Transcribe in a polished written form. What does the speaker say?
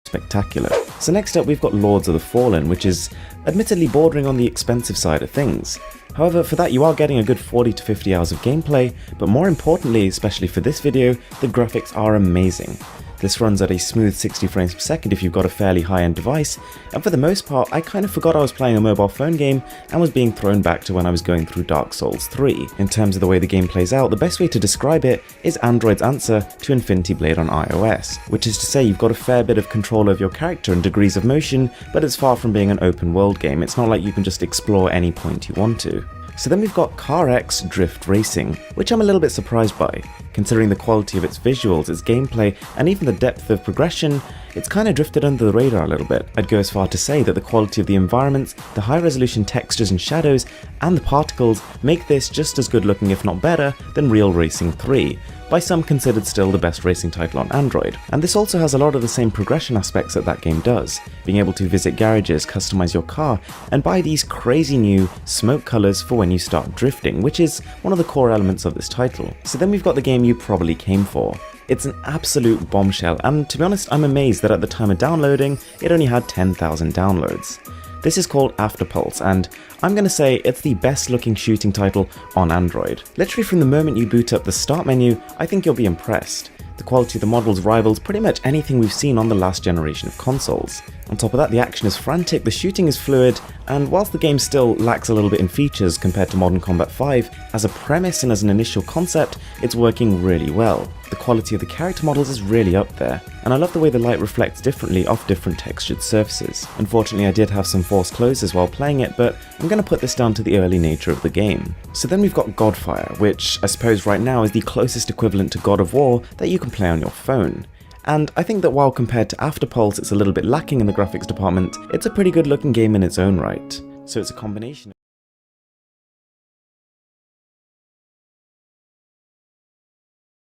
spectacular. So next up we've got Lords of the Fallen, which is admittedly bordering on the expensive side of things. However, for that you are getting a good 40 to 50 hours of gameplay, but more importantly, especially for this video, the graphics are amazing. This runs at a smooth 60 frames per second if you've got a fairly high-end device, and for the most part I kind of forgot I was playing a mobile phone game and was being thrown back to when I was going through Dark Souls 3. In terms of the way the game plays out, the best way to describe it is Android's answer to Infinity Blade on iOS, which is to say you've got a fair bit of control over your character and degrees of motion, but it's far from being an open world game. It's not like you can just explore any point you want to. So then we've got CarX Drift Racing, which I'm a little bit surprised by. Considering the quality of its visuals, its gameplay, and even the depth of progression, it's kind of drifted under the radar a little bit. I'd go as far to say that the quality of the environments, the high resolution textures and shadows, and the particles make this just as good looking if not better than Real Racing 3, by some considered still the best racing title on Android. And this also has a lot of the same progression aspects that that game does, being able to visit garages, customize your car, and buy these crazy new smoke colors for when you start drifting, which is one of the core elements of this title. So then we've got the game you probably came for. It's an absolute bombshell, and to be honest I'm amazed that at the time of downloading it only had 10,000 downloads. This is called Afterpulse, and I'm going to say it's the best looking shooting title on Android. Literally from the moment you boot up the start menu, I think you'll be impressed. The quality of the models rivals pretty much anything we've seen on the last generation of consoles. On top of that, the action is frantic, the shooting is fluid, and whilst the game still lacks a little bit in features compared to Modern Combat 5, as a premise and as an initial concept, it's working really well. The quality of the character models is really up there, and I love the way the light reflects differently off different textured surfaces. Unfortunately, I did have some forced closes while playing it, but I'm going to put this down to the early nature of the game. So then we've got Godfire, which I suppose right now is the closest equivalent to God of War that you can play on your phone. And I think that while compared to Afterpulse it's a little bit lacking in the graphics department, it's a pretty good looking game in its own right. So it's a combination